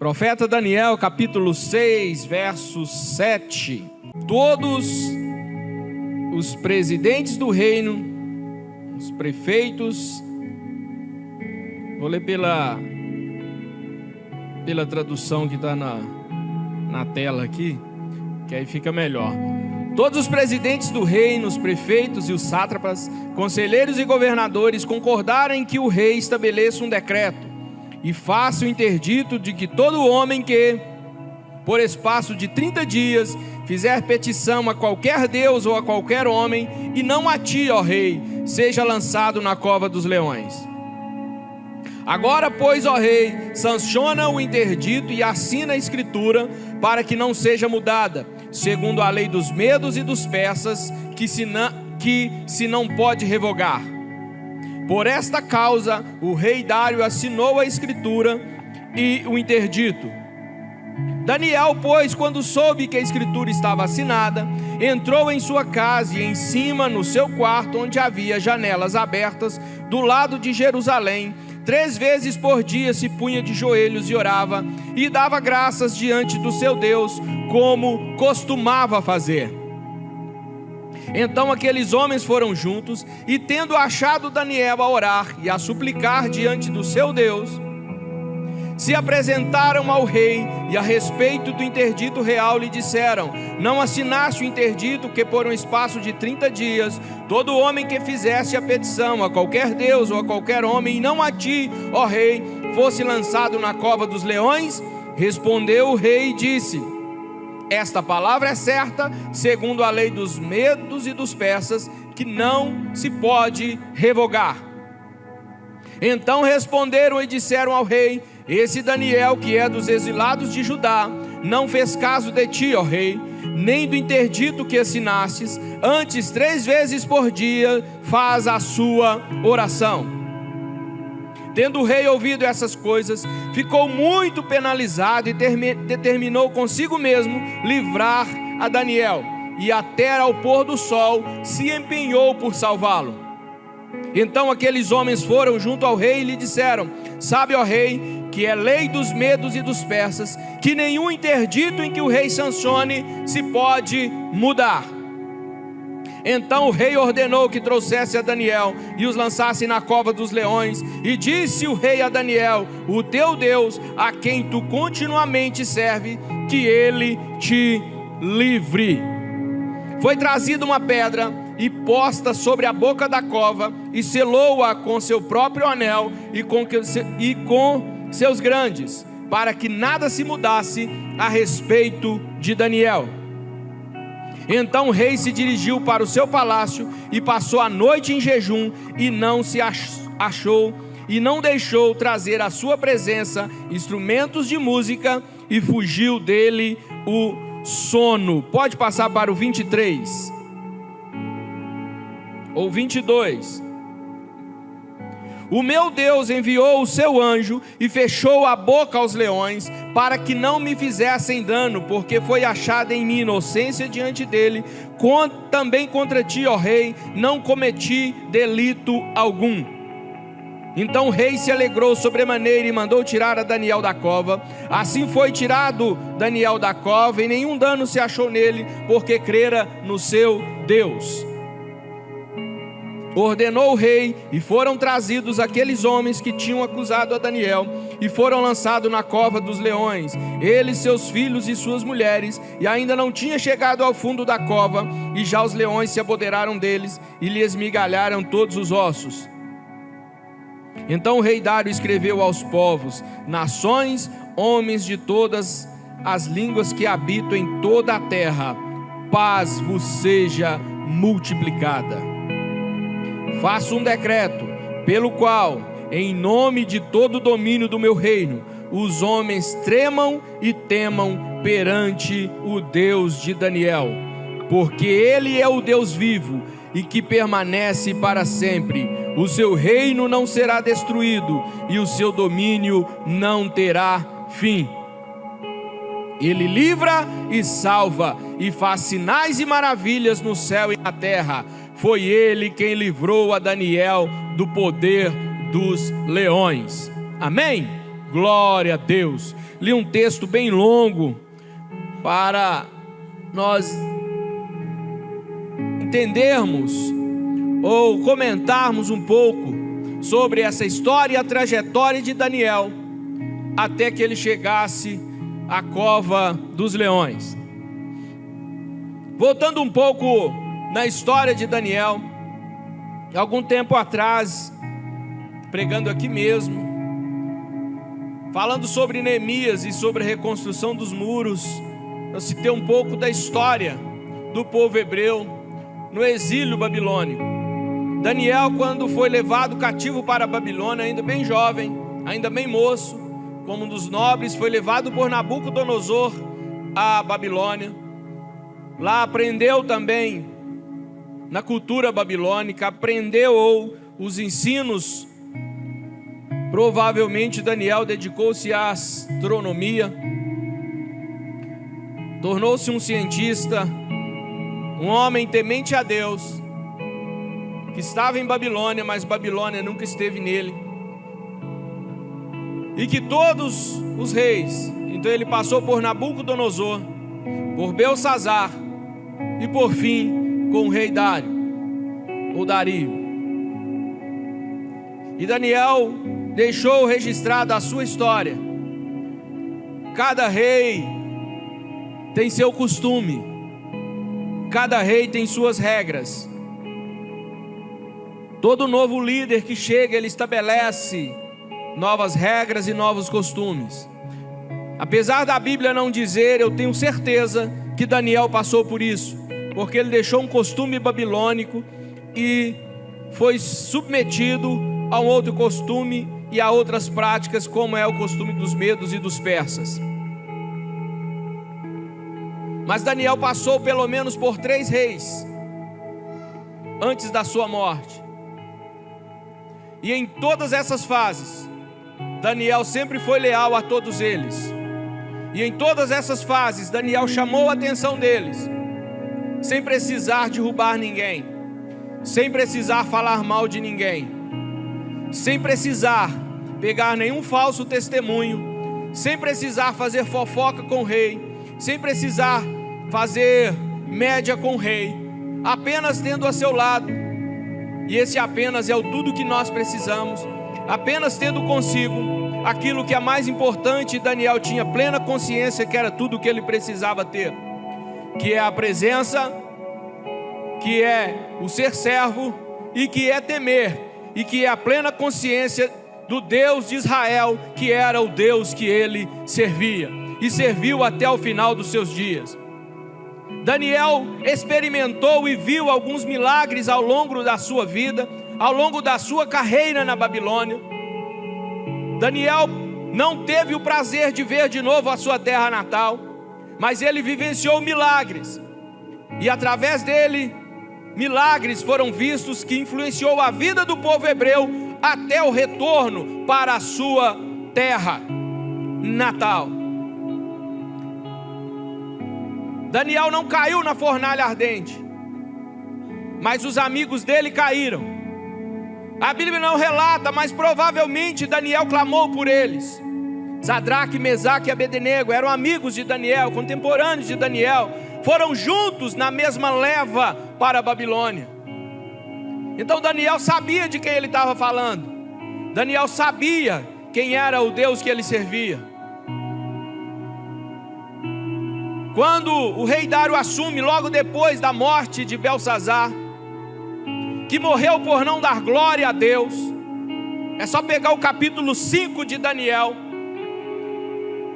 Profeta Daniel, capítulo 6, verso 7. Todos os presidentes do reino, os prefeitos, vou ler pela tradução que está na tela aqui, que aí fica melhor. Todos os presidentes do reino, os prefeitos e os sátrapas, conselheiros e governadores concordaram em que o rei estabeleça um decreto e faça o interdito de que todo homem que, por espaço de 30 dias, fizer petição a qualquer deus ou a qualquer homem, e não a ti, ó rei, seja lançado na cova dos leões. Agora, pois, ó rei, sanciona o interdito e assina a escritura, para que não seja mudada, segundo a lei dos medos e dos persas, que se não pode revogar. Por esta causa, o rei Dário assinou a escritura e o interdito. Daniel, pois, quando soube que a escritura estava assinada, entrou em sua casa e em cima, no seu quarto, onde havia janelas abertas, do lado de Jerusalém, 3 vezes por dia se punha de joelhos e orava, e dava graças diante do seu Deus, como costumava fazer. Então aqueles homens foram juntos, e tendo achado Daniel a orar e a suplicar diante do seu Deus, se apresentaram ao rei, e a respeito do interdito real lhe disseram: não assinaste o interdito que por um espaço de 30 dias, todo homem que fizesse a petição a qualquer deus ou a qualquer homem, e não a ti, ó rei, fosse lançado na cova dos leões? Respondeu o rei e disse: esta palavra é certa, segundo a lei dos medos e dos persas, que não se pode revogar. Então responderam e disseram ao rei: esse Daniel, que é dos exilados de Judá, não fez caso de ti, ó rei, nem do interdito que assinastes, antes 3 vezes por dia faz a sua oração. Tendo o rei ouvido essas coisas, ficou muito penalizado e determinou consigo mesmo livrar a Daniel, e até ao pôr do sol se empenhou por salvá-lo. Então aqueles homens foram junto ao rei e lhe disseram: sabe, ó rei, que é lei dos medos e dos persas, que nenhum interdito em que o rei sancione se pode mudar. Então o rei ordenou que trouxesse a Daniel e os lançasse na cova dos leões. E disse o rei a Daniel: o teu Deus, a quem tu continuamente serve, que ele te livre. Foi trazida uma pedra e posta sobre a boca da cova, e selou-a com seu próprio anel e com seus grandes, para que nada se mudasse a respeito de Daniel. Então o rei se dirigiu para o seu palácio e passou a noite em jejum, e não se achou e não deixou trazer à sua presença instrumentos de música, e fugiu dele o sono. Pode passar para o 23 ou 22. O meu Deus enviou o seu anjo e fechou a boca aos leões, para que não me fizessem dano, porque foi achada em mim inocência diante dele. Também contra ti, ó rei, não cometi delito algum. Então o rei se alegrou sobremaneira e mandou tirar a Daniel da cova. Assim foi tirado Daniel da cova, e nenhum dano se achou nele, porque crera no seu Deus. Ordenou o rei, e foram trazidos aqueles homens que tinham acusado a Daniel, e foram lançados na cova dos leões, ele, seus filhos e suas mulheres. E ainda não tinha chegado ao fundo da cova, e já os leões se apoderaram deles, e lhe esmigalharam todos os ossos. Então o rei Dário escreveu aos povos, nações, homens de todas as línguas que habitam em toda a terra: paz vos seja multiplicada. Faço um decreto, pelo qual, em nome de todo o domínio do meu reino, os homens tremam e temam perante o Deus de Daniel, porque ele é o Deus vivo e que permanece para sempre. O seu reino não será destruído, e o seu domínio não terá fim. Ele livra e salva, e faz sinais e maravilhas no céu e na terra. Foi ele quem livrou a Daniel do poder dos leões. Amém? Glória a Deus. Li um texto bem longo para nós entendermos ou comentarmos um pouco sobre essa história e a trajetória de Daniel até que ele chegasse à cova dos leões. Voltando um pouco na história de Daniel, algum tempo atrás, pregando aqui mesmo, falando sobre Neemias e sobre a reconstrução dos muros, eu citei um pouco da história do povo hebreu no exílio babilônico. Daniel, quando foi levado cativo para a Babilônia, ainda bem jovem, ainda bem moço, como um dos nobres, foi levado por Nabucodonosor à Babilônia. Lá aprendeu também na cultura babilônica, aprendeu os ensinos. Provavelmente Daniel dedicou-se à astronomia, tornou-se um cientista, um homem temente a Deus, que estava em Babilônia, mas Babilônia nunca esteve nele. E que todos os reis, então ele passou por Nabucodonosor, por Belsazar e por fim com o rei Dário, ou Dario. E Daniel deixou registrada a sua história. Cada rei tem seu costume, cada rei tem suas regras. Todo novo líder que chega, ele estabelece novas regras e novos costumes. Apesar da Bíblia não dizer, eu tenho certeza que Daniel passou por isso, porque ele deixou um costume babilônico e foi submetido a um outro costume e a outras práticas, como é o costume dos medos e dos persas. Mas Daniel passou pelo menos por 3 reis antes da sua morte. E em todas essas fases, Daniel sempre foi leal a todos eles. E em todas essas fases, Daniel chamou a atenção deles, sem precisar derrubar ninguém, sem precisar falar mal de ninguém, sem precisar pegar nenhum falso testemunho, sem precisar fazer fofoca com o rei, sem precisar fazer média com o rei, apenas tendo a seu lado, e esse apenas é o tudo que nós precisamos, apenas tendo consigo aquilo que é mais importante. Daniel tinha plena consciência que era tudo o que ele precisava ter, que é a presença, que é o ser servo e que é temer, e que é a plena consciência do Deus de Israel, que era o Deus que ele servia e serviu até o final dos seus dias. Daniel experimentou e viu alguns milagres ao longo da sua vida, ao longo da sua carreira na Babilônia. Daniel não teve o prazer de ver de novo a sua terra natal, mas ele vivenciou milagres, e através dele, milagres foram vistos que influenciou a vida do povo hebreu até o retorno para a sua terra natal. Daniel não caiu na fornalha ardente, mas os amigos dele caíram. A Bíblia não relata, mas provavelmente Daniel clamou por eles. Sadraque, Mesaque e Abednego eram amigos de Daniel, contemporâneos de Daniel, foram juntos na mesma leva para a Babilônia. Então Daniel sabia de quem ele estava falando. Daniel sabia quem era o Deus que ele servia. Quando o rei Dário assume, logo depois da morte de Belsazar, que morreu por não dar glória a Deus, é só pegar o capítulo 5 de Daniel,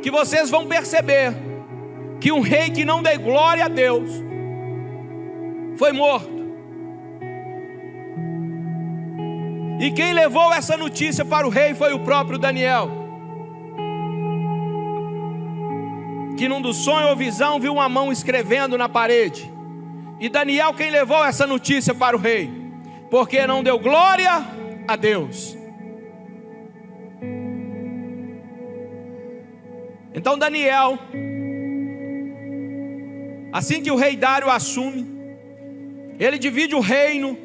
que vocês vão perceber que um rei que não deu glória a Deus foi morto. E quem levou essa notícia para o rei foi o próprio Daniel, que num dos sonhos ou visão viu uma mão escrevendo na parede. E Daniel quem levou essa notícia para o rei, porque não deu glória a Deus. Então Daniel, assim que o rei Dário assume, ele divide o reino,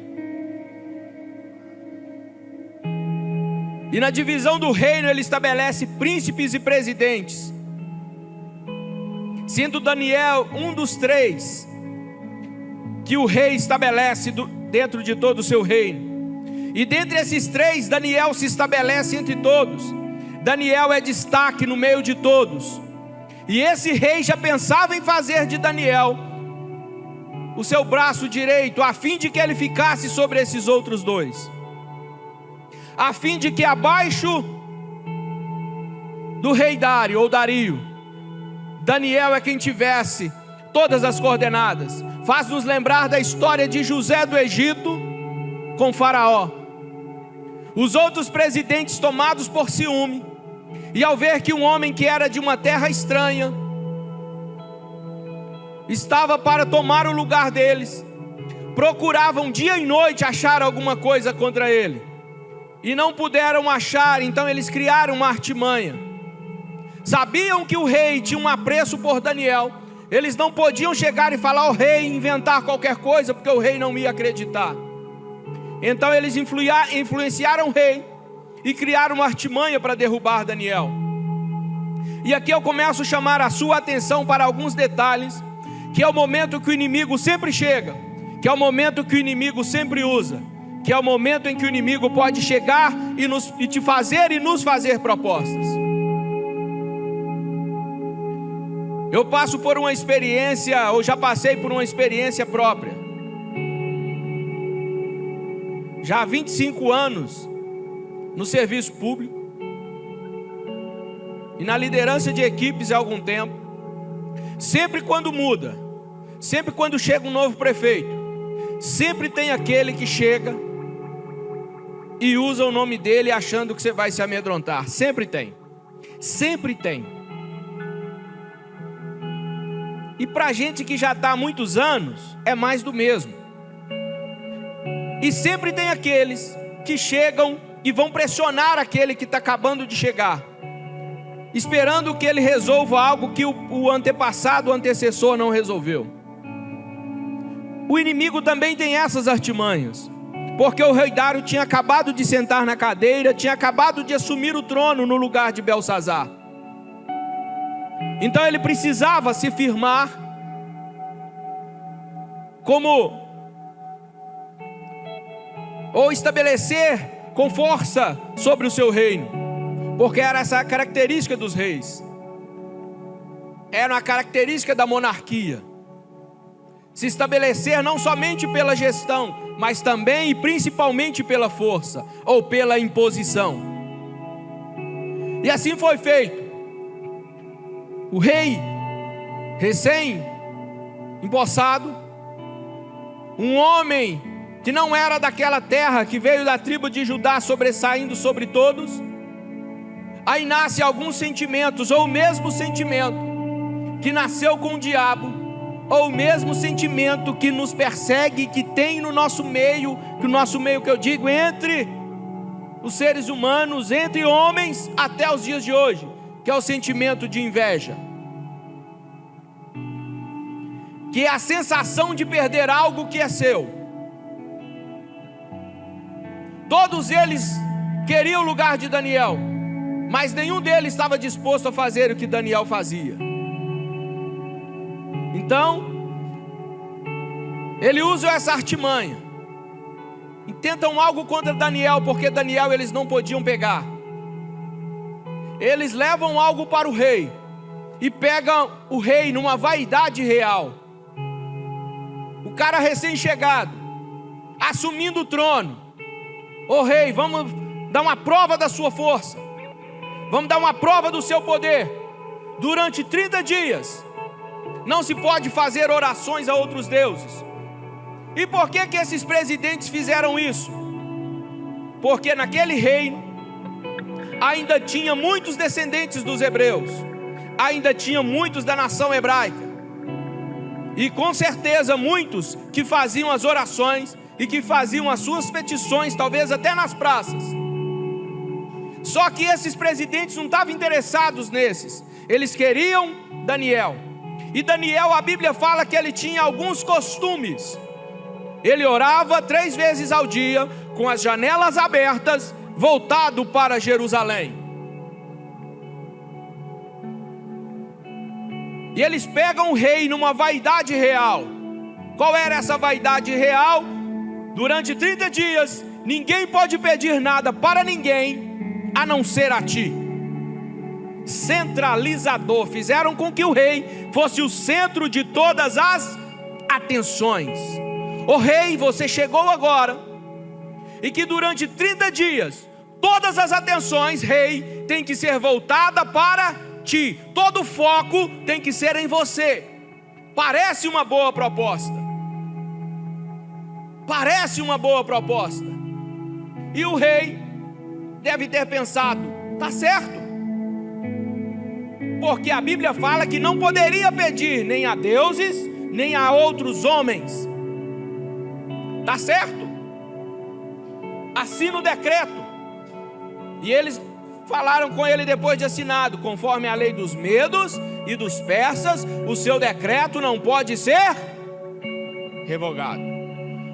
E na divisão do reino ele estabelece príncipes e presidentes, sendo Daniel um dos 3 que o rei estabelece dentro de todo o seu reino. E dentre esses 3, Daniel se estabelece entre todos. Daniel é destaque no meio de todos. E esse rei já pensava em fazer de Daniel o seu braço direito, a fim de que ele ficasse sobre esses outros 2, a fim de que abaixo do rei Dário ou Dario, Daniel é quem tivesse todas as coordenadas. Faz-nos lembrar da história de José do Egito com Faraó. Os outros presidentes tomados por ciúme, e ao ver que um homem que era de uma terra estranha estava para tomar o lugar deles, procuravam dia e noite achar alguma coisa contra ele, e não puderam achar. Então eles criaram uma artimanha. Sabiam que o rei tinha um apreço por Daniel. Eles não podiam chegar e falar ao rei, inventar qualquer coisa, porque o rei não ia acreditar. Então eles influenciaram o rei e criaram uma artimanha para derrubar Daniel. E aqui eu começo a chamar a sua atenção para alguns detalhes, que é o momento que o inimigo sempre chega, que é o momento que o inimigo sempre usa, que é o momento em que o inimigo pode chegar e te fazer e nos fazer propostas. Eu passo por uma experiência, ou já passei por uma experiência própria. Já há 25 anos no serviço público e na liderança de equipes há algum tempo. Sempre quando muda, sempre quando chega um novo prefeito, sempre tem aquele que chega e usa o nome dele achando que você vai se amedrontar. Sempre tem, sempre tem. E para gente que já está há muitos anos, é mais do mesmo. E sempre tem aqueles que chegam e vão pressionar aquele que está acabando de chegar, esperando que ele resolva algo que o antepassado, o antecessor não resolveu. O inimigo também tem essas artimanhas, porque o rei Dário tinha acabado de sentar na cadeira, tinha acabado de assumir o trono no lugar de Belsazar. Então ele precisava se firmar ou estabelecer com força sobre o seu reino, porque era essa a característica dos reis, era uma característica da monarquia, se estabelecer não somente pela gestão, mas também e principalmente pela força, ou pela imposição. E assim foi feito. O rei recém-empossado, um homem que não era daquela terra, que veio da tribo de Judá, sobressaindo sobre todos. Aí nasce alguns sentimentos, ou o mesmo sentimento que nasceu com o diabo, ou o mesmo sentimento que nos persegue, que tem no nosso meio, que o nosso meio que eu digo, entre os seres humanos, entre homens, até os dias de hoje, que é o sentimento de inveja, que é a sensação de perder algo que é seu. Todos eles queriam o lugar de Daniel, mas nenhum deles estava disposto a fazer o que Daniel fazia. Então, ele usa essa artimanha, intentam algo contra Daniel, porque Daniel eles não podiam pegar. Eles levam algo para o rei, e pegam o rei numa vaidade real. O cara recém-chegado, assumindo o trono. Ô rei, vamos dar uma prova da sua força, vamos dar uma prova do seu poder. Durante 30 dias, não se pode fazer orações a outros deuses. E por que que esses presidentes fizeram isso? Porque naquele reino ainda tinha muitos descendentes dos hebreus, ainda tinha muitos da nação hebraica, e com certeza muitos que faziam as orações e que faziam as suas petições, talvez até nas praças. Só que esses presidentes não estavam interessados nesses, eles queriam Daniel. E Daniel, a Bíblia fala que ele tinha alguns costumes. Ele orava 3 vezes ao dia, com as janelas abertas, voltado para Jerusalém. E eles pegam o rei numa vaidade real. Qual era essa vaidade real? Durante 30 dias, ninguém pode pedir nada para ninguém, a não ser a ti. Centralizador. Fizeram com que o rei fosse o centro de todas as atenções. O rei, você chegou agora, e que durante 30 dias, todas as atenções, rei, tem que ser voltada para ti. Todo o foco tem que ser em você. Parece uma boa proposta. Parece uma boa proposta. E o rei deve ter pensado, tá certo. Porque a Bíblia fala que não poderia pedir nem a deuses, nem a outros homens. Tá certo. Assina o decreto. E eles falaram com ele depois de assinado: conforme a lei dos medos e dos persas, o seu decreto não pode ser revogado.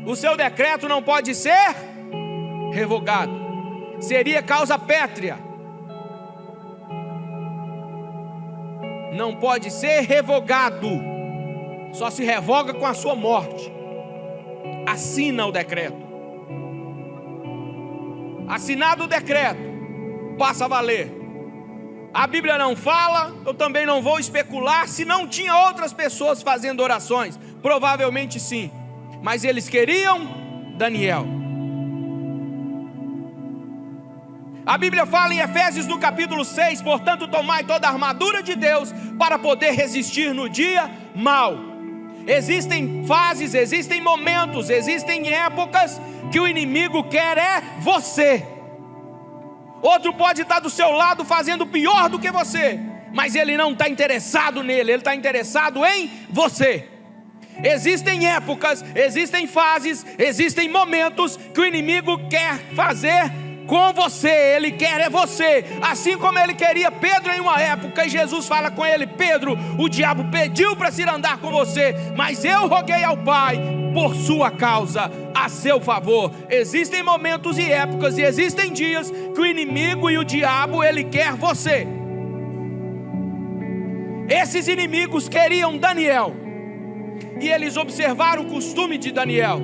O seu decreto não pode ser revogado. Seria causa pétrea. Não pode ser revogado. Só se revoga com a sua morte. Assina o decreto. Assinado o decreto, passa a valer. A Bíblia não fala, eu também não vou especular se não tinha outras pessoas fazendo orações. Provavelmente sim, mas eles queriam Daniel. A Bíblia fala em Efésios no capítulo 6: portanto tomai toda a armadura de Deus para poder resistir no dia mau. Existem fases, existem momentos, existem épocas que o inimigo quer é você. Outro pode estar do seu lado fazendo pior do que você, mas ele não está interessado nele, ele está interessado em você. Existem épocas, existem fases, existem momentos que o inimigo quer fazer com você, ele quer é você. Assim como ele queria Pedro em uma época, e Jesus fala com ele: Pedro, o diabo pediu para se andar com você, mas eu roguei ao Pai por sua causa, a seu favor. Existem momentos e épocas, e existem dias que o inimigo e o diabo, ele quer você. Esses inimigos queriam Daniel, e eles observaram o costume de Daniel.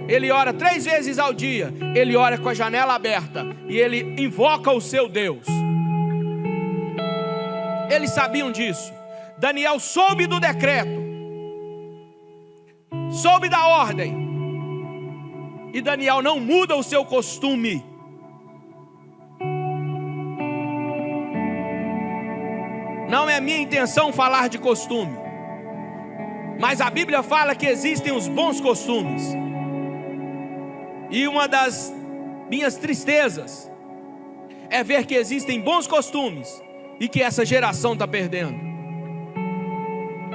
Ele ora 3 vezes ao dia, ele ora com a janela aberta, e ele invoca o seu Deus. Eles sabiam disso. Daniel soube do decreto, soube da ordem, e Daniel não muda o seu costume. Não é minha intenção falar de costume, mas a Bíblia fala que existem os bons costumes. E uma das minhas tristezas é ver que existem bons costumes e que essa geração está perdendo.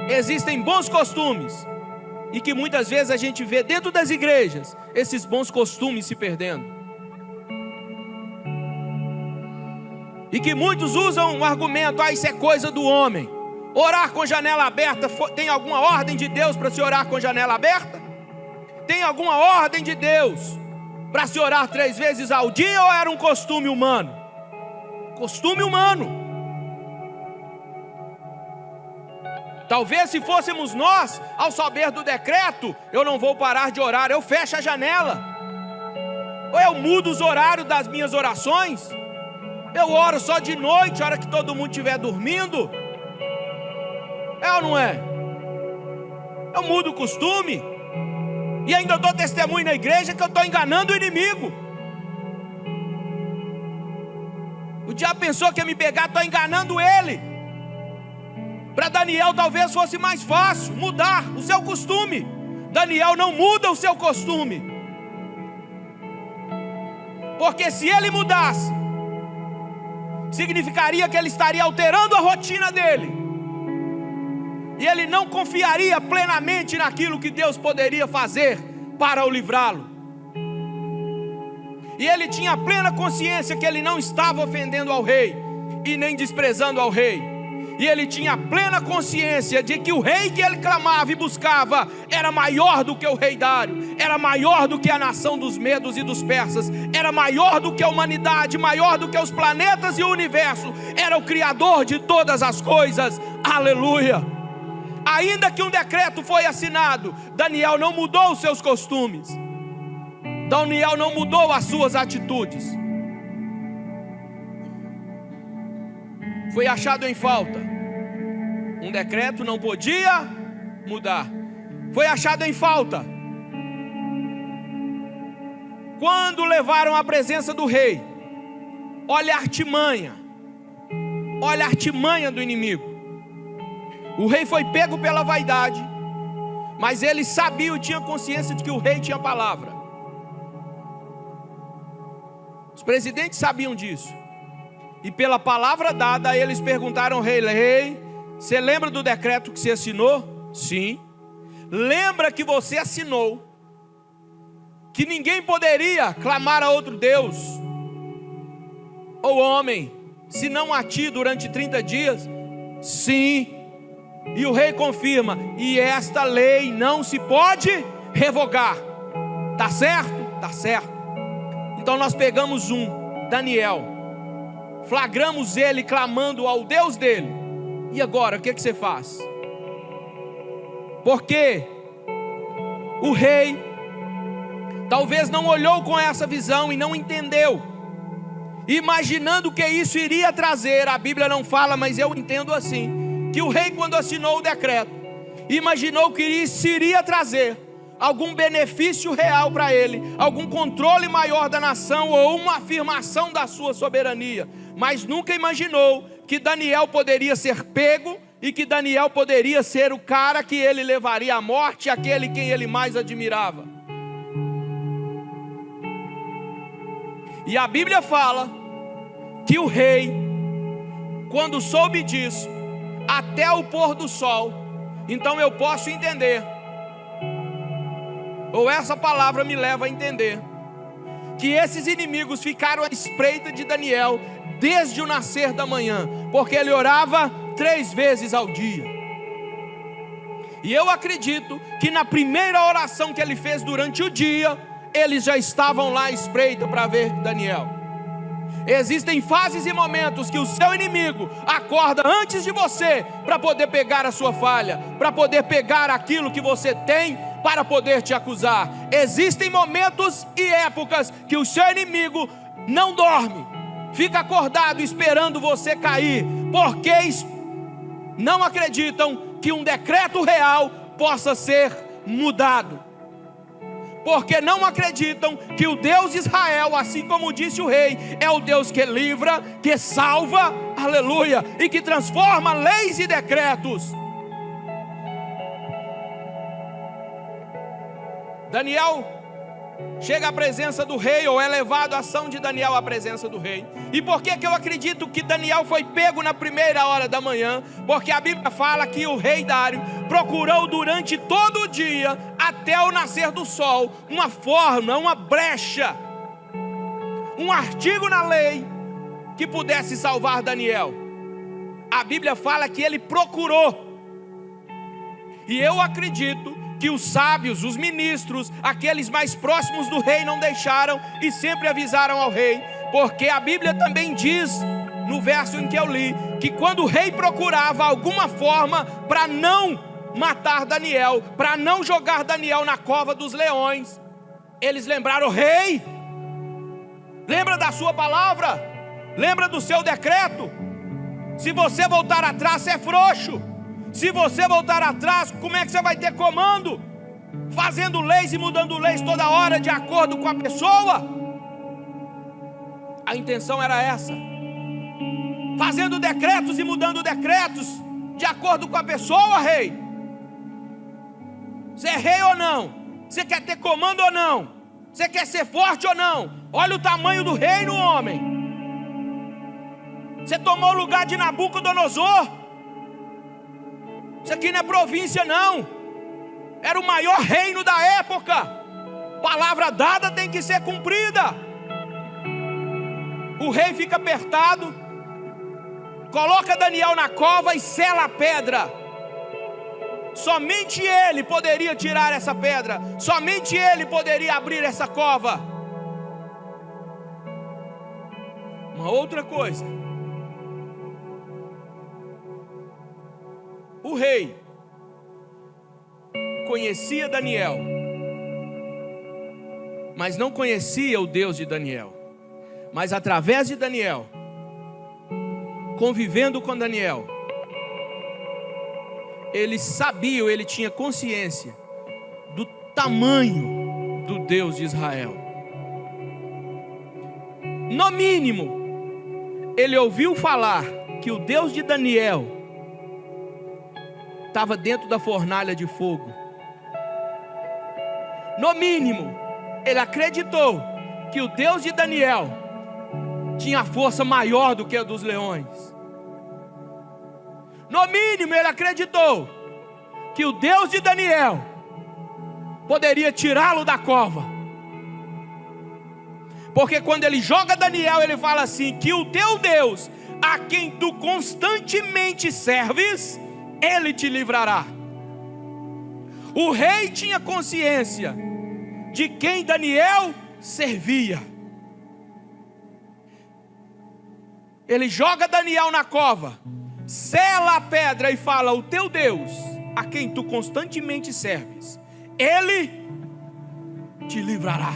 Existem bons costumes e que muitas vezes a gente vê dentro das igrejas esses bons costumes se perdendo. E que muitos usam um argumento: isso é coisa do homem. Orar com janela aberta, tem alguma ordem de Deus para se orar com janela aberta? Tem alguma ordem de Deus para se orar 3 vezes ao dia, ou era um costume humano? Costume humano. Talvez se fôssemos nós, ao saber do decreto, eu não vou parar de orar, eu fecho a janela, ou eu mudo os horários das minhas orações, eu oro só de noite, a hora que todo mundo estiver dormindo. É ou não é? Eu mudo o costume, e ainda dou testemunho na igreja que eu estou enganando o inimigo. O diabo pensou que ia me pegar, estou enganando ele. Para Daniel talvez fosse mais fácil mudar o seu costume. Daniel não muda o seu costume, porque se ele mudasse, significaria que ele estaria alterando a rotina dele, e ele não confiaria plenamente naquilo que Deus poderia fazer para o livrá-lo. E ele tinha a plena consciência que ele não estava ofendendo ao rei e nem desprezando ao rei. E ele tinha plena consciência de que o rei que ele clamava e buscava era maior do que o rei Dário, era maior do que a nação dos medos e dos persas, era maior do que a humanidade, maior do que os planetas e o universo, era o Criador de todas as coisas. Aleluia! Ainda que um decreto foi assinado, Daniel não mudou os seus costumes, Daniel não mudou as suas atitudes. Foi achado em falta. Um decreto não podia mudar. Foi achado em falta. Quando levaram à presença do rei, olha a artimanha. Olha a artimanha do inimigo. O rei foi pego pela vaidade, mas ele sabia e tinha consciência de que o rei tinha palavra. Os presidentes sabiam disso. E pela palavra dada, eles perguntaram ao rei: rei, você lembra do decreto que você assinou? Sim. Lembra que você assinou que ninguém poderia clamar a outro Deus ou homem, senão a ti durante 30 dias? Sim. E o rei confirma: e esta lei não se pode revogar. Tá certo? Tá certo. Então nós pegamos Daniel, flagramos ele clamando ao Deus dele. E agora, o que você faz? Porque o rei talvez não olhou com essa visão e não entendeu, imaginando que isso iria trazer, a Bíblia não fala, mas eu entendo assim, que o rei, quando assinou o decreto, imaginou que isso iria trazer algum benefício real para ele, algum controle maior da nação ou uma afirmação da sua soberania, mas nunca imaginou que Daniel poderia ser pego e que Daniel poderia ser o cara que ele levaria à morte, aquele quem ele mais admirava. E a Bíblia fala que o rei, quando soube disso, até o pôr do sol, então eu posso entender, ou essa palavra me leva a entender, que esses inimigos ficaram à espreita de Daniel desde o nascer da manhã, porque ele orava 3 vezes ao dia. E eu acredito que na primeira oração que ele fez durante o dia, eles já estavam lá à espreita para ver Daniel. Existem fases e momentos que o seu inimigo acorda antes de você para poder pegar a sua falha, para poder pegar aquilo que você tem, para poder te acusar. Existem momentos e épocas que o seu inimigo não dorme, fica acordado esperando você cair, porque não acreditam que um decreto real possa ser mudado, porque não acreditam que o Deus de Israel, assim como disse o rei, é o Deus que livra, que salva, aleluia, e que transforma leis e decretos. Daniel chega à presença do rei, ou é levado a ação de Daniel à presença do rei. E por que eu acredito que Daniel foi pego na primeira hora da manhã? Porque a Bíblia fala que o rei Dário procurou durante todo o dia, até o nascer do sol, uma forma, uma brecha, um artigo na lei que pudesse salvar Daniel. A Bíblia fala que ele procurou. E eu acredito que os sábios, os ministros, aqueles mais próximos do rei não deixaram e sempre avisaram ao rei, porque a Bíblia também diz, no verso em que eu li, que quando o rei procurava alguma forma para não matar Daniel, para não jogar Daniel na cova dos leões, eles lembraram: rei, lembra da sua palavra, lembra do seu decreto. Se você voltar atrás, você é frouxo. Se você voltar atrás, como é que você vai ter comando? Fazendo leis e mudando leis toda hora de acordo com a pessoa? A intenção era essa. Fazendo decretos e mudando decretos de acordo com a pessoa, rei. Você é rei ou não? Você quer ter comando ou não? Você quer ser forte ou não? Olha o tamanho do reino, homem. Você tomou o lugar de Nabucodonosor. Isso aqui não é província não, era o maior reino da época. Palavra dada tem que ser cumprida. O rei fica apertado, coloca Daniel na cova e sela a pedra. Somente ele poderia tirar essa pedra, somente ele poderia abrir essa cova. Uma outra coisa, o rei conhecia Daniel, mas não conhecia o Deus de Daniel. Mas através de Daniel, convivendo com Daniel, ele sabia, ele tinha consciência do tamanho do Deus de Israel. No mínimo, ele ouviu falar que o Deus de Daniel estava dentro da fornalha de fogo. No mínimo, ele acreditou que o Deus de Daniel tinha força maior do que a dos leões. No mínimo, ele acreditou que o Deus de Daniel poderia tirá-lo da cova. Porque quando ele joga Daniel, ele fala assim: que o teu Deus, a quem tu constantemente serves, ele te livrará. O rei tinha consciência de quem Daniel servia. Ele joga Daniel na cova, sela a pedra e fala: o teu Deus, a quem tu constantemente serves, ele te livrará.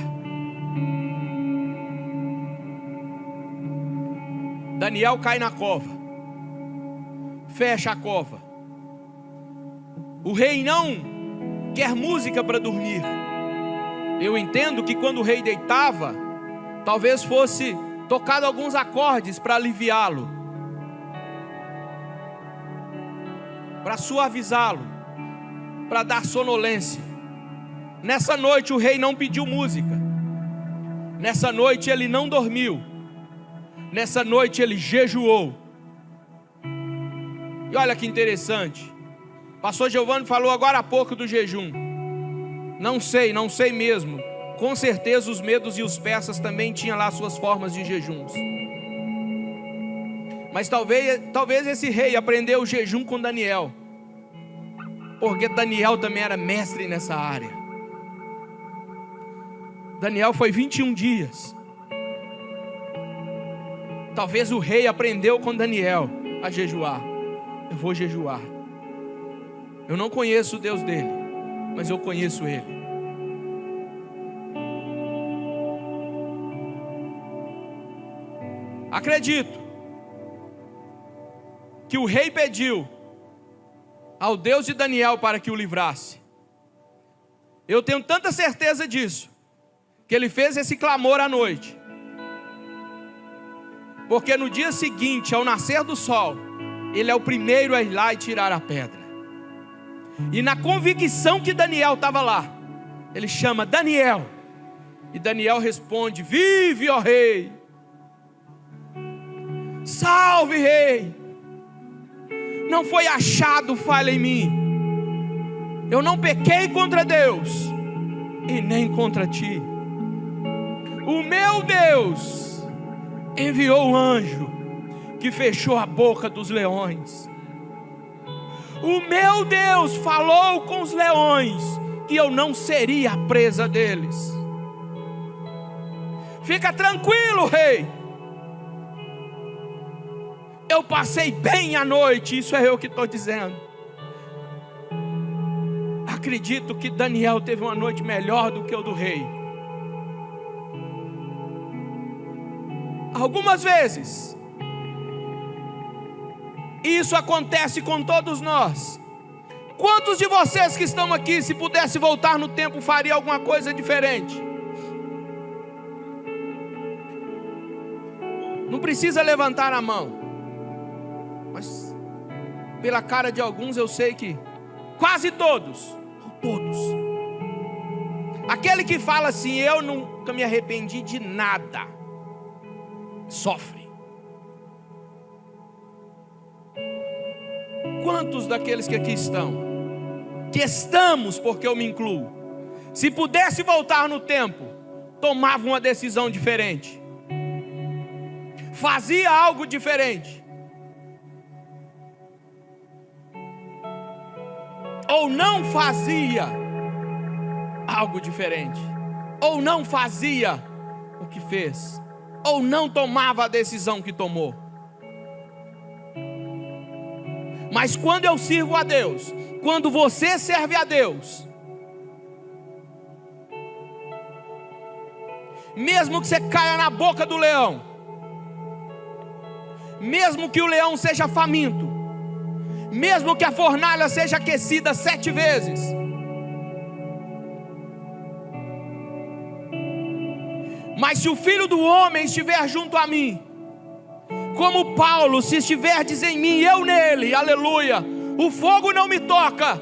Daniel cai na cova, fecha a cova. O rei não quer música para dormir. Eu entendo que quando o rei deitava, talvez fosse tocado alguns acordes para aliviá-lo, para suavizá-lo, para dar sonolência. Nessa noite o rei não pediu música. Nessa noite ele não dormiu. Nessa noite ele jejuou. E olha que interessante, pastor Giovanni falou agora há pouco do jejum. Não sei mesmo. Com certeza os medos e os persas também tinham lá suas formas de jejuns. Mas talvez esse rei aprendeu o jejum com Daniel, porque Daniel também era mestre nessa área. Daniel foi 21 dias. Talvez o rei aprendeu com Daniel a jejuar. Eu vou jejuar. Eu não conheço o Deus dele, mas eu conheço ele. Acredito que o rei pediu ao Deus de Daniel para que o livrasse. Eu tenho tanta certeza disso, que ele fez esse clamor à noite, porque no dia seguinte, ao nascer do sol, ele é o primeiro a ir lá e tirar a pedra. E na convicção que Daniel estava lá, ele chama Daniel, e Daniel responde: vive, ó rei. Salve, rei. Não foi achado falha em mim. Eu não pequei contra Deus e nem contra ti. O meu Deus enviou o anjo que fechou a boca dos leões. O meu Deus falou com os leões que eu não seria a presa deles. Fica tranquilo, rei. Eu passei bem a noite, isso é eu que estou dizendo. Acredito que Daniel teve uma noite melhor do que o do rei. Algumas vezes, isso acontece com todos nós. Quantos de vocês que estão aqui, se pudesse voltar no tempo, faria alguma coisa diferente? Não precisa levantar a mão, mas pela cara de alguns eu sei que quase todos, ou todos. Aquele que fala assim: eu nunca me arrependi de nada, sofre. Quantos daqueles que aqui estão, que estamos, porque eu me incluo, se pudesse voltar no tempo, tomava uma decisão diferente, fazia algo diferente? ou não fazia algo diferente, ou não fazia o que fez, ou não tomava a decisão que tomou. Mas quando eu sirvo a Deus, quando você serve a Deus, mesmo que você caia na boca do leão, mesmo que o leão seja faminto, mesmo que a fornalha seja aquecida 7 vezes, mas se o Filho do Homem estiver junto a mim, como Paulo, se estiverdes em mim, eu nele, aleluia, o fogo não me toca,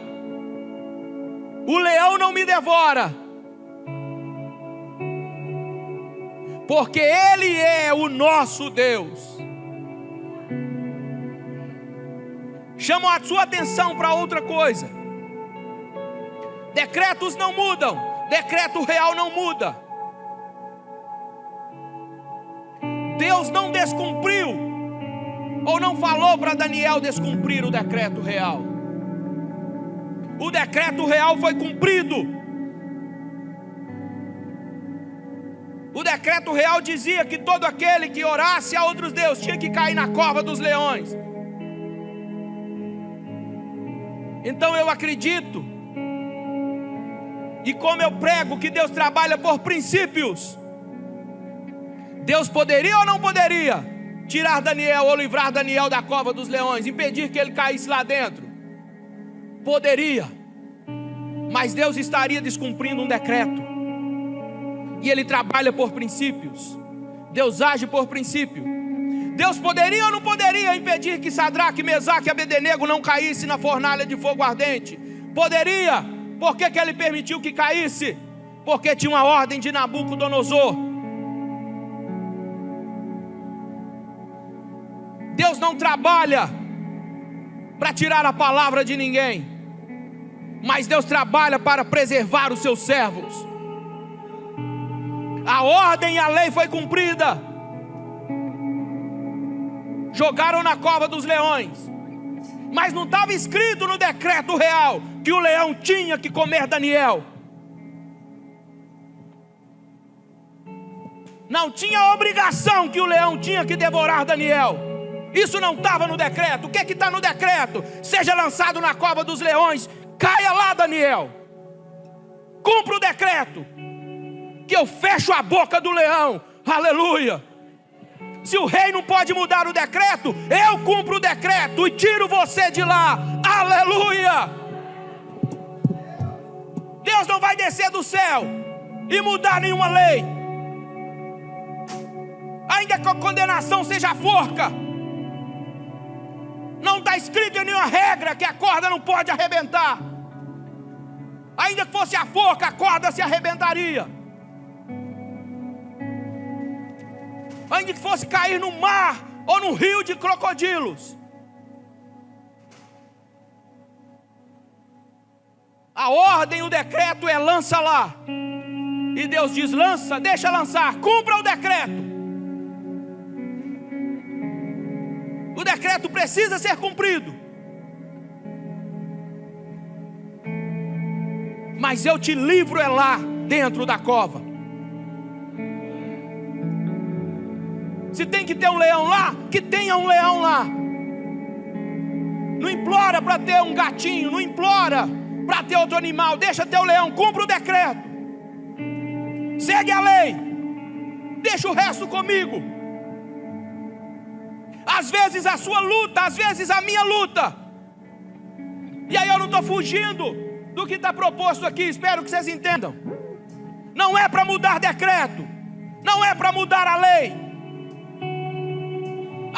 o leão não me devora, porque Ele é o nosso Deus. Chamo a sua atenção para outra coisa. Decretos não mudam, decreto real não muda. Deus não descumpriu, ou não falou para Daniel descumprir o decreto real. O decreto real foi cumprido. O decreto real dizia que todo aquele que orasse a outros deuses tinha que cair na cova dos leões. Então eu acredito, e como eu prego que Deus trabalha por princípios, Deus poderia ou não poderia tirar Daniel ou livrar Daniel da cova dos leões, impedir que ele caísse lá dentro? Poderia, mas Deus estaria descumprindo um decreto, e Ele trabalha por princípios. Deus age por princípio. Deus poderia ou não poderia impedir que Sadraque, Mesaque e Abednego não caíssem na fornalha de fogo ardente? Poderia. Por que Ele permitiu que caísse? Porque tinha uma ordem de Nabucodonosor. Deus não trabalha para tirar a palavra de ninguém, mas Deus trabalha para preservar os seus servos. A ordem e a lei foi cumprida. Jogaram na cova dos leões, mas não estava escrito no decreto real que o leão tinha que comer Daniel. Não tinha obrigação que o leão tinha que devorar Daniel. Isso não estava no decreto. O que está no decreto? Seja lançado na cova dos leões. Caia lá, Daniel. Cumpra o decreto, que eu fecho a boca do leão. Aleluia. Se o rei não pode mudar o decreto, eu cumpro o decreto e tiro você de lá. Aleluia. Deus não vai descer do céu e mudar nenhuma lei, ainda que a condenação seja a forca. Não está escrito em nenhuma regra que a corda não pode arrebentar. Ainda que fosse a forca, a corda se arrebentaria. Ainda que fosse cair no mar ou num rio de crocodilos, a ordem, o decreto é lança lá. E Deus diz: lança, deixa lançar, cumpra o decreto. O decreto precisa ser cumprido, mas eu te livro é lá dentro da cova. Se tem que ter um leão lá, que tenha um leão lá. Não implora para ter um gatinho, não implora para ter outro animal. Deixa ter o leão, cumpra o decreto, segue a lei, deixa o resto comigo. Às vezes a sua luta, às vezes a minha luta, e aí eu não estou fugindo do que está proposto aqui, espero que vocês entendam. Não é para mudar decreto, não é para mudar a lei.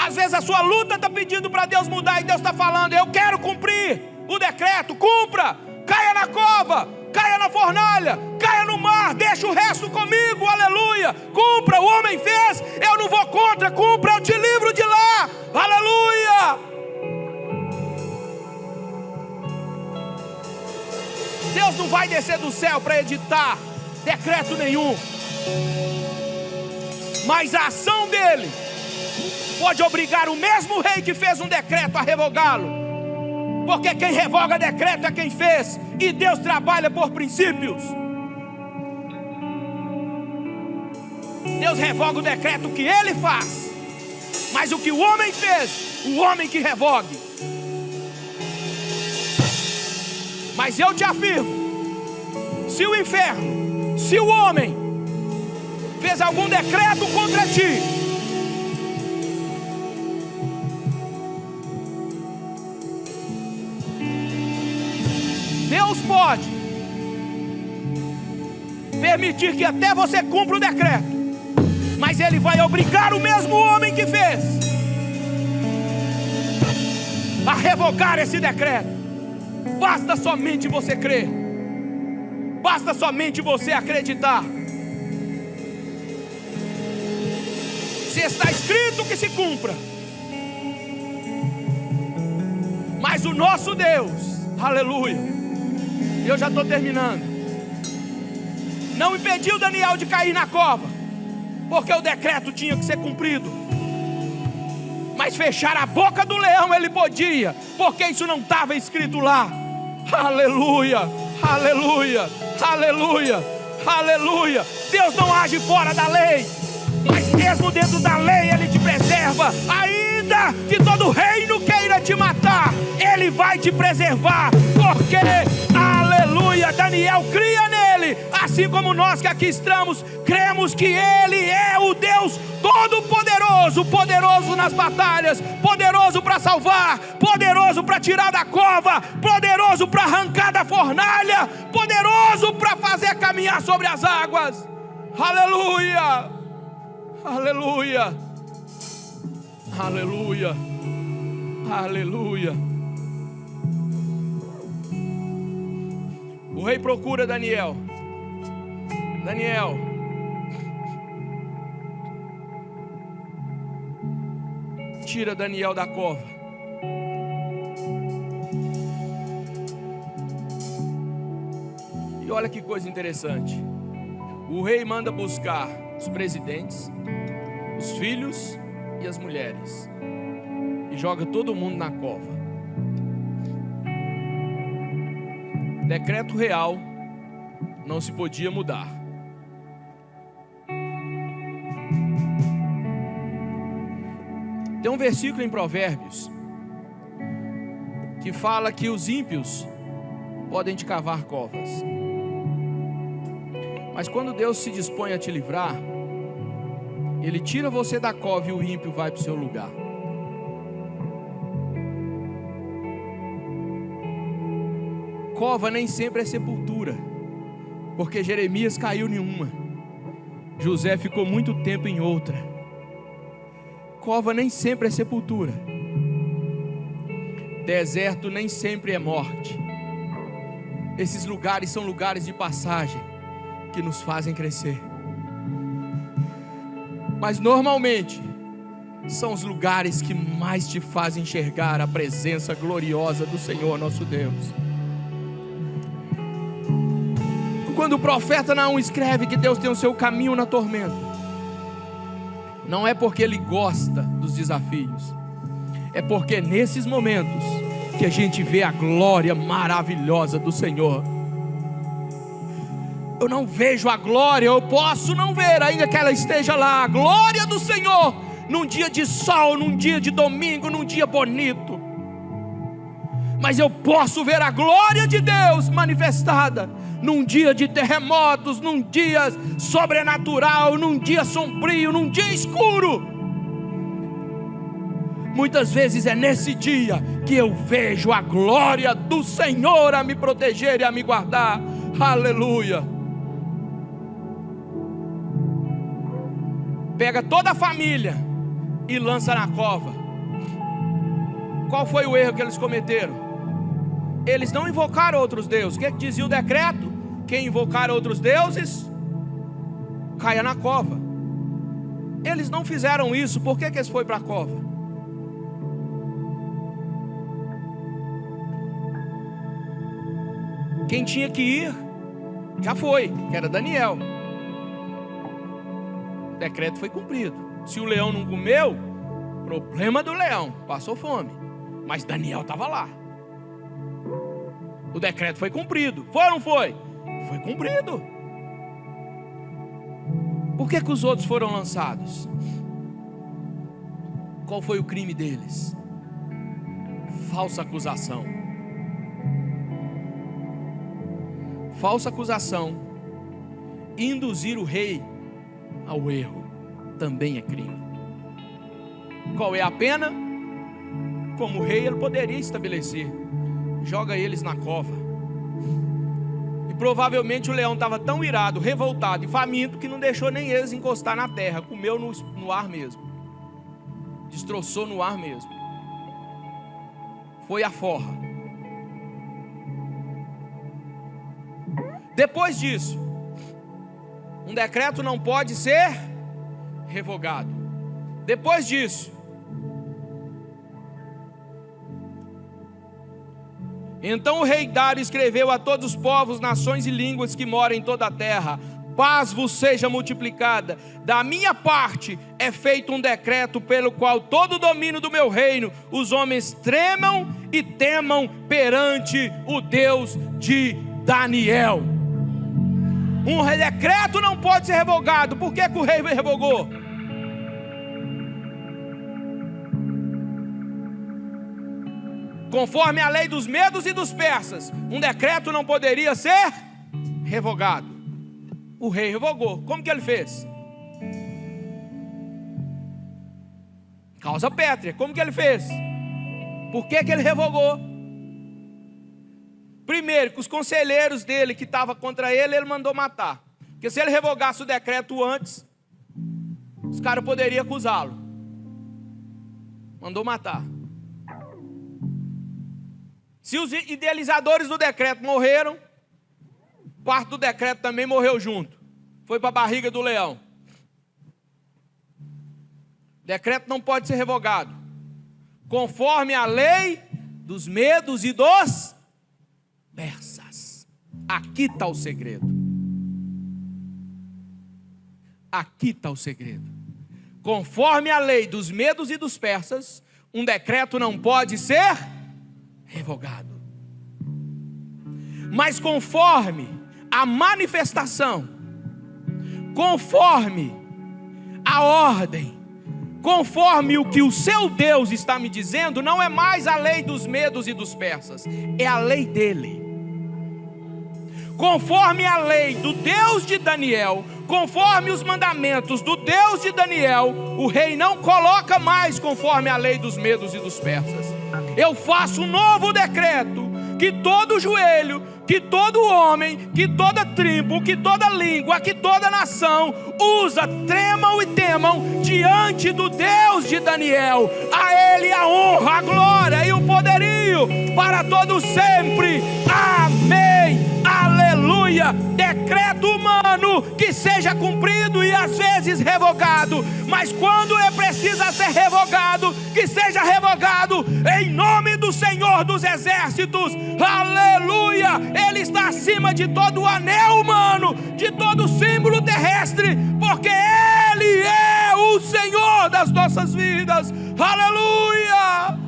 Às vezes a sua luta está pedindo para Deus mudar, e Deus está falando: eu quero cumprir o decreto, cumpra, caia na cova, caia na fornalha, caia no mar, deixa o resto comigo, aleluia. Cumpra, o homem fez, eu não vou contra, cumpra, eu te livro de lá, aleluia. Deus não vai descer do céu para editar decreto nenhum, mas a ação dele pode obrigar o mesmo rei que fez um decreto a revogá-lo. Porque quem revoga decreto é quem fez, e Deus trabalha por princípios. Deus revoga o decreto que Ele faz, mas o que o homem fez, o homem que revogue. Mas eu te afirmo, se o inferno, se o homem fez algum decreto contra ti, Deus pode permitir que até você cumpra o decreto, mas Ele vai obrigar o mesmo homem que fez a revogar esse decreto. Basta somente você crer, basta somente você acreditar. Se está escrito, que se cumpra. Mas o nosso Deus, aleluia, eu já estou terminando, não impediu Daniel de cair na cova, porque o decreto tinha que ser cumprido. Mas fechar a boca do leão ele podia, porque isso não estava escrito lá. Aleluia, aleluia, aleluia, aleluia. Deus não age fora da lei, mas mesmo dentro da lei Ele te preserva. Ainda que todo reino queira te matar, Ele vai te preservar, porque, aleluia, Daniel cria nele, assim como nós que aqui estamos, cremos que Ele é o Deus Todo-Poderoso, poderoso nas batalhas, poderoso para salvar, poderoso para tirar da cova, poderoso para arrancar da fornalha, poderoso para fazer caminhar sobre as águas. Aleluia, aleluia, aleluia, aleluia. O rei procura Daniel. Daniel, tira Daniel da cova. E olha que coisa interessante. O rei manda buscar os presidentes, os filhos e as mulheres, e joga todo mundo na cova. Decreto real não se podia mudar. Tem um versículo em Provérbios que fala que os ímpios podem te cavar covas, mas quando Deus se dispõe a te livrar, Ele tira você da cova e o ímpio vai para o seu lugar. Cova nem sempre é sepultura, porque Jeremias caiu em uma, José ficou muito tempo em outra. Cova nem sempre é sepultura, deserto nem sempre é morte. Esses lugares são lugares de passagem que nos fazem crescer, mas normalmente são os lugares que mais te fazem enxergar a presença gloriosa do Senhor nosso Deus. Quando o profeta Naum escreve que Deus tem o seu caminho na tormenta, não é porque Ele gosta dos desafios, é porque nesses momentos que a gente vê a glória maravilhosa do Senhor. Eu não vejo a glória, eu posso não ver, ainda que ela esteja lá, a glória do Senhor, num dia de sol, num dia de domingo, num dia bonito. Mas eu posso ver a glória de Deus manifestada num dia de terremotos, num dia sobrenatural, num dia sombrio, num dia escuro. Muitas vezes é nesse dia que eu vejo a glória do Senhor a me proteger e a me guardar. Aleluia. Pega toda a família e lança na cova. Qual foi o erro que eles cometeram? Eles não invocaram outros deuses. O que dizia o decreto? Quem invocar outros deuses, caia na cova. Eles não fizeram isso. Por que eles foram para a cova? Quem tinha que ir, já foi, que era Daniel. O decreto foi cumprido. Se o leão não comeu, problema do leão, passou fome. Mas Daniel estava lá. O decreto foi cumprido. Foi ou não foi? Foi cumprido. Por que os outros foram lançados? Qual foi o crime deles? Falsa acusação. Falsa acusação. Induzir o rei ao erro também é crime. Qual é a pena? Como rei ele poderia estabelecer: joga eles na cova. E provavelmente o leão estava tão irado, revoltado e faminto que não deixou nem eles encostar na terra. Comeu no ar mesmo. Destroçou no ar mesmo. Foi a forra. Depois disso, um decreto não pode ser revogado. Depois disso, então o rei Dário escreveu a todos os povos, nações e línguas que moram em toda a terra: paz vos seja multiplicada. Da minha parte é feito um decreto pelo qual todo o domínio do meu reino os homens tremam e temam perante o Deus de Daniel. Um decreto não pode ser revogado. Por que o rei revogou? Conforme a lei dos medos e dos persas, um decreto não poderia ser revogado. O rei revogou. Como que ele fez? Causa pétrea. Como que ele fez? Por que ele revogou? Primeiro, que os conselheiros dele que estavam contra ele, ele mandou matar. Porque se ele revogasse o decreto antes, os caras poderiam acusá-lo. Mandou matar. Se os idealizadores do decreto morreram, parte do decreto também morreu junto. Foi para a barriga do leão. O decreto não pode ser revogado. Conforme a lei dos medos e dos persas. Aqui está o segredo. Aqui está o segredo. Conforme a lei dos medos e dos persas, um decreto não pode ser revogado. Mas conforme a manifestação, conforme a ordem, conforme o que o seu Deus está me dizendo, não é mais a lei dos medos e dos persas, é a lei dele. Conforme a lei do Deus de Daniel, conforme os mandamentos do Deus de Daniel, o rei não coloca mais conforme a lei dos medos e dos persas. Eu faço um novo decreto, que todo joelho, que todo homem, que toda tribo, que toda língua, que toda nação usa, tremam e temam diante do Deus de Daniel. A Ele a honra, a glória e o poderio para todos sempre. Amém. Aleluia. Decreto humano que seja cumprido e às vezes revogado, mas quando é precisa ser revogado, que seja revogado em nome do Senhor dos Exércitos. Aleluia. Ele está acima de todo o anel humano, de todo o símbolo terrestre, porque Ele é o Senhor das nossas vidas. Aleluia.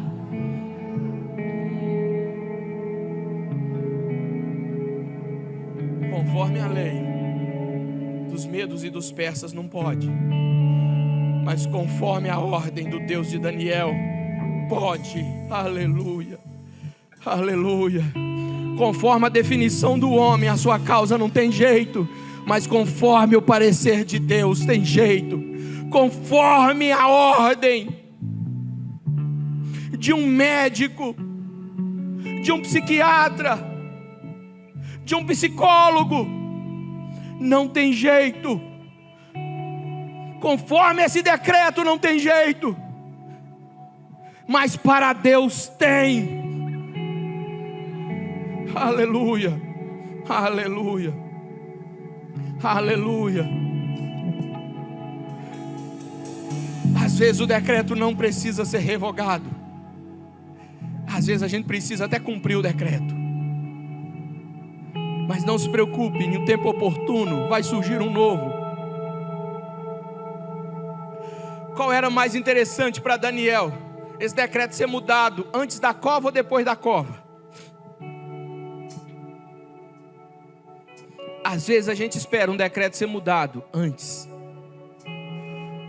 Conforme a lei dos medos e dos persas não pode, mas conforme a ordem do Deus de Daniel pode. Aleluia. Aleluia. Conforme a definição do homem, a sua causa não tem jeito, mas conforme o parecer de Deus tem jeito. Conforme a ordem de um médico, de um psiquiatra, de um psicólogo, não tem jeito. Conforme esse decreto não tem jeito, mas para Deus tem. Aleluia, aleluia, aleluia. Às vezes o decreto não precisa ser revogado, às vezes a gente precisa até cumprir o decreto. Mas não se preocupe, em um tempo oportuno vai surgir um novo. Qual era mais interessante para Daniel? Esse decreto ser mudado antes da cova ou depois da cova? Às vezes a gente espera um decreto ser mudado antes,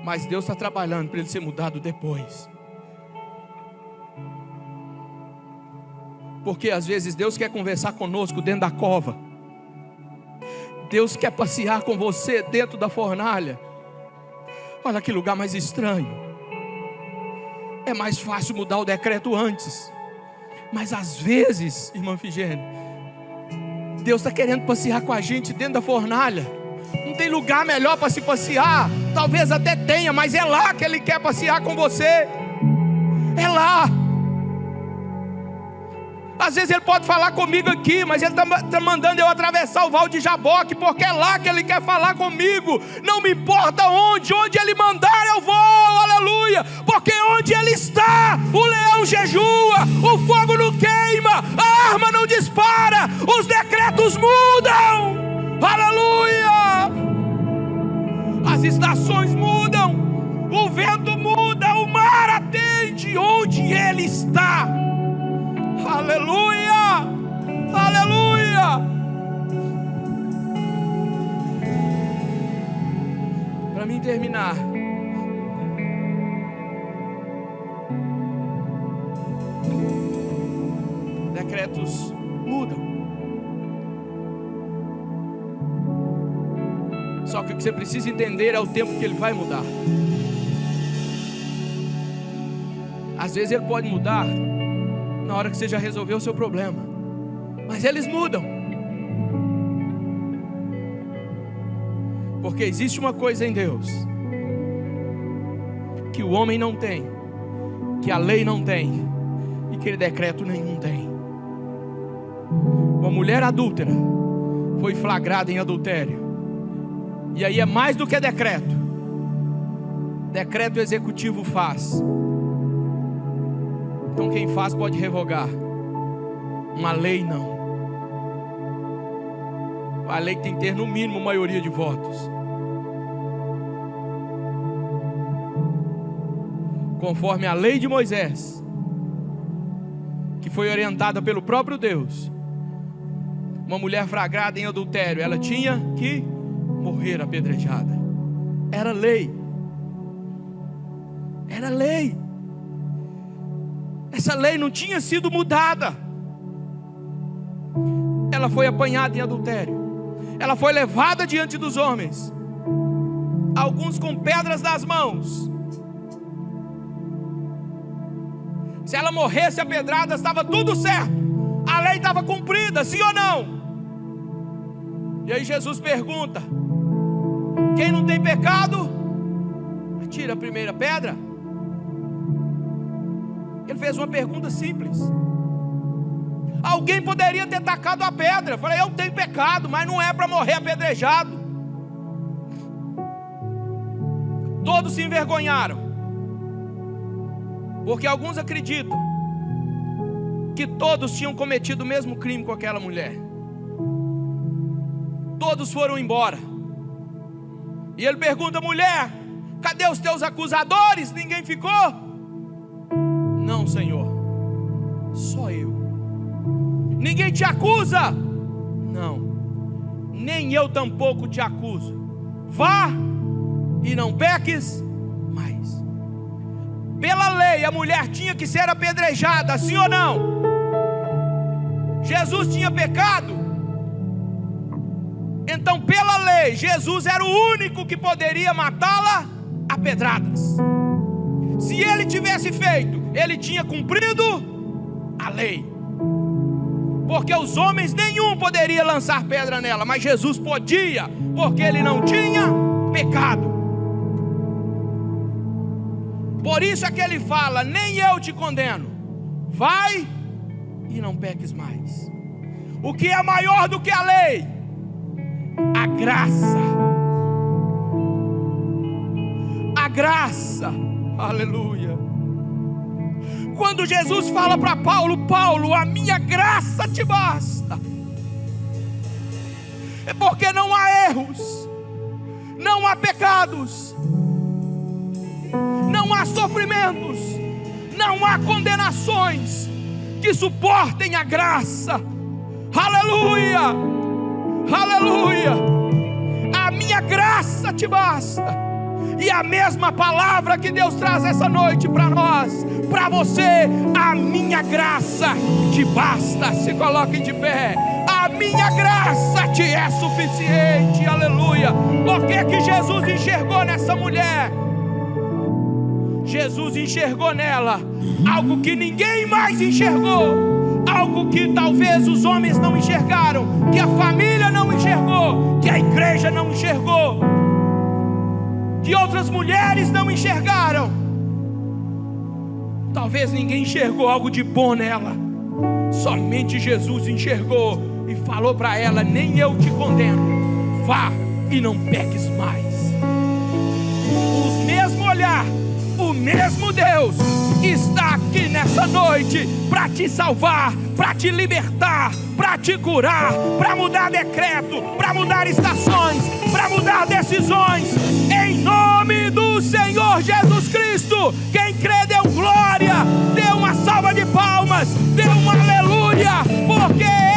mas Deus está trabalhando para ele ser mudado depois. Porque às vezes Deus quer conversar conosco dentro da cova. Deus quer passear com você dentro da fornalha. Olha que lugar mais estranho. É mais fácil mudar o decreto antes. Mas às vezes, irmã Figênia, Deus está querendo passear com a gente dentro da fornalha. Não tem lugar melhor para se passear. Talvez até tenha, mas é lá que Ele quer passear com você. É lá. Às vezes Ele pode falar comigo aqui, mas Ele está mandando eu atravessar o Val de Jaboque, porque é lá que Ele quer falar comigo. Não me importa onde Ele mandar eu vou, aleluia. Porque onde Ele está, o leão jejua, o fogo não queima, a arma não dispara, os decretos mudam, aleluia. As estações mudam, o vento muda, o mar atende onde Ele está. Aleluia, aleluia. Para mim terminar, decretos mudam. Só que o que você precisa entender é o tempo que ele vai mudar. Às vezes ele pode mudar na hora que você já resolveu o seu problema, mas eles mudam. Porque existe uma coisa em Deus que o homem não tem, que a lei não tem e que decreto nenhum tem. Uma mulher adúltera foi flagrada em adultério, e aí é mais do que decreto. Decreto executivo faz. Então quem faz pode revogar. Uma lei não. A lei tem que ter no mínimo maioria de votos. Conforme a lei de Moisés, que foi orientada pelo próprio Deus, uma mulher flagrada em adultério, ela tinha que morrer apedrejada. Era lei. Era lei. Essa lei não tinha sido mudada. Ela foi apanhada em adultério. Ela foi levada diante dos homens, alguns com pedras nas mãos. Se ela morresse apedrada, estava tudo certo. A lei estava cumprida, sim ou não? E aí Jesus pergunta: quem não tem pecado, atira a primeira pedra. Ele fez uma pergunta simples. Alguém poderia ter tacado a pedra. Eu falei: eu tenho pecado, mas não é para morrer apedrejado. Todos se envergonharam, porque alguns acreditam que todos tinham cometido o mesmo crime com aquela mulher. Todos foram embora. E ele pergunta: mulher, cadê os teus acusadores? Ninguém ficou? Não, Senhor, só eu. Ninguém te acusa? Não, nem eu tampouco te acuso. Vá e não peques mais. Pela lei a mulher tinha que ser apedrejada, sim ou não? Jesus tinha pecado? Então pela lei Jesus era o único que poderia matá-la a pedradas. Se ele tivesse feito, ele tinha cumprido a lei, porque os homens nenhum poderia lançar pedra nela, mas Jesus podia, porque ele não tinha pecado. Por isso é que ele fala: nem eu te condeno, vai e não peques mais. O que é maior do que a lei? A graça. A graça. Aleluia. Quando Jesus fala para Paulo: Paulo, a minha graça te basta, é porque não há erros, não há pecados, não há sofrimentos, não há condenações que suportem a graça. Aleluia. Aleluia. A minha graça te basta. E a mesma palavra que Deus traz essa noite para nós, para você: a minha graça te basta. Se coloque de pé. A minha graça te é suficiente. Aleluia. O que é que Jesus enxergou nessa mulher? Jesus enxergou nela algo que ninguém mais enxergou, algo que talvez os homens não enxergaram, que a família não enxergou, que a igreja não enxergou, que outras mulheres não enxergaram. Talvez ninguém enxergou algo de bom nela, somente Jesus enxergou e falou para ela: nem eu te condeno, vá e não peques mais. O mesmo olhar, o mesmo Deus está aqui nessa noite para te salvar, para te libertar, para te curar, para mudar decreto, para mudar estações, para mudar decisões, em nome do Senhor Jesus Cristo. Quem crê, dê glória, dê uma salva de palmas, dê um aleluia, porque